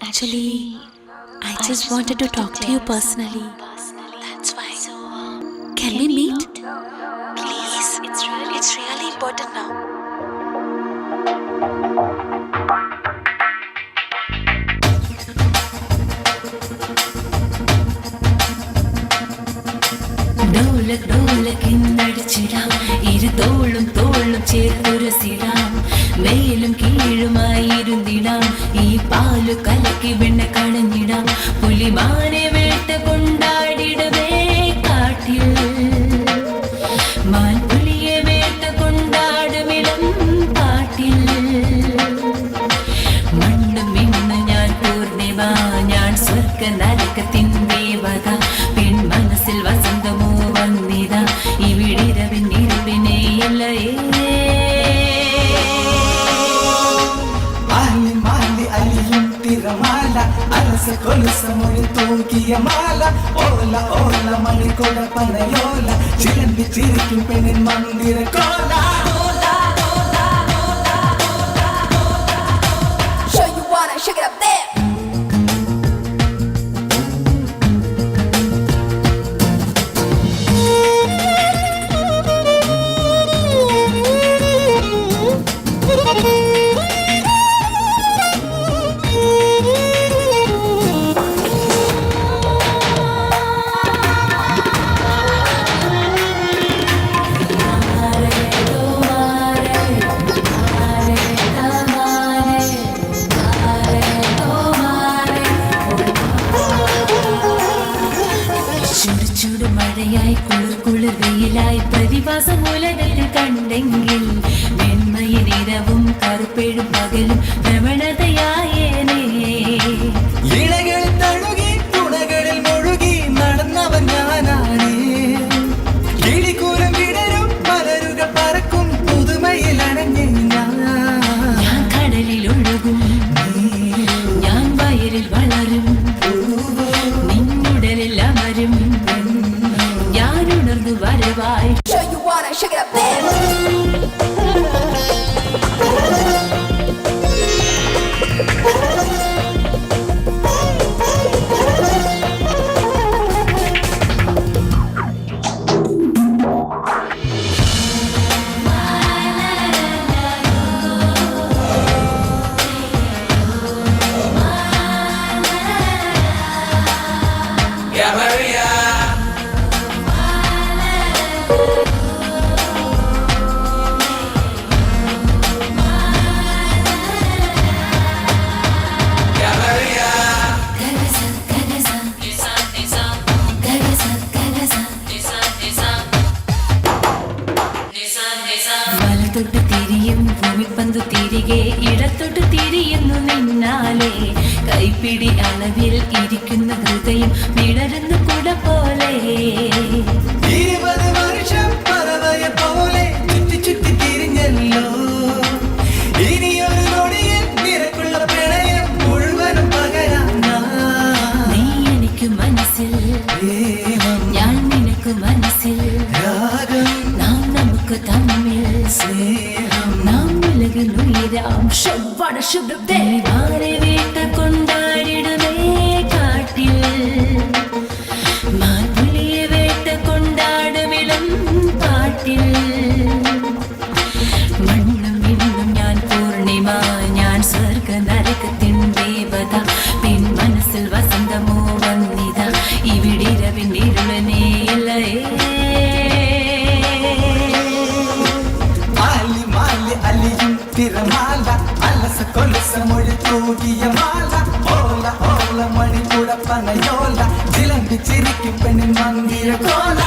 Actually, I just wanted to talk to you personally. That's why. Can we meet? Please, it's really important now. ഡോലക്കിന്നടിച്ചിടാം ഇരുതോളും തോളും ചേർത്തുരസിടാം മേലും കീഴുമായിരുന്നിടാം ഈ പാലു കലക്കി വെണ്ണ കണഞ്ഞിടാം പുലിമാനെ വേട്ട കൊണ്ടാടിടവേ കാട്ടിൽ മാൻപുലിയെ വേട്ട കൊണ്ടാടുമിളം കാട്ടിൽ മണ്ണും മിണ്ണു ഞാൻ പൂർണിമ ഞാൻ സ്വർഗ നരകത്തിൻ ദേവത പെൺ മനസ്സിൽ വസന്തമോ വന്നിത ഇവിടിരവിൻ ഇരുളിനെ ഇല്ലയേ തിരമാല അലസ കൊലുസമൊഴി തൂക്കിയ മാല ഓല ഓല മണിക്കൊട പനയോല ചിലമ്പി ചിരിക്കും പെണ്ണിൻ മന്ദിര കോല Show you wanna shake it up there. മഴയായി കുളിർ കുളിർ വെയിലായി പ്രതിഭാസം ഉലകത്തിൽ കണ്ടെങ്കിൽ വെണ്മയിനിരവും കറുപ്പെഴും പകലും ഭ്രമണതയായേനേ ഇണകളിൽ തഴുകി തുണകളിൽ മുഴുകി നടന്നവൻ ഞാനാണ് കിളിക്കൂരം വിടരും മലരുകൾ പറക്കും പുതുമയിൽ അണഞ്ഞ ഞാൻ കടലിൽ ഒഴുകും ഞാൻ വയലിൽ വളരും നിന്നുടലിൽ അമരും ഞാൻ ഉണർന്നു വരവായി Show you wanna shake it up there. വലത്തോട്ട് തിരിയും ഭൂമിപ്പന്തു തിരികെ ഇടത്തോട്ട് തിരിയുന്നു നിന്നാലേ കൈപ്പിടി അളവിൽ ഇരിക്കുന്ന ഹൃദയം വിടരുന്നു കുട പോലെ 20 വർഷം പറവയെ പോലെ ചുറ്റി ചുറ്റി തിരിഞ്ഞല്ലോ ഇനിയൊരു നൊടിയിൽ നിനക്കുള്ള പ്രണയം മുഴുവനും പകരാം നീ എനിക്ക് മനസ്സിൽ ഞാൻ നിനക്ക് മനസ്സിൽ നാം നമുക്ക് തമ്മിൽ സ്നേഹം നാം ഉലകിൽ ഉയരാം ശവ്വാട ശുഭ്രത്തെ മാറി വീട്ട കൊണ്ടാടിടുമേ കാട്ടിൽ മാൻപുലിയെ വേട്ട കൊണ്ടാടുമിളം പാട്ടിൽ മണ്ണും ഇന്നും ഞാൻ പൂർണിമ ഞാൻ സ്വർഗ നരകത്തിൻ ദേവത പെൺ മനസ്സിൽ വസന്തമോ വന്നിത ഇവിടിരവിൻ ഇരുളനെ ഇല്ലയേ അലിയും തിരമാല അലസ കൊലുസമൊഴി തൂകിയ മാല ഓല ഓല മണിക്കൂട പനയോല ചിലമ്പി ചിരിക്കും പെണ്ണിൻ മന്ദിര കോല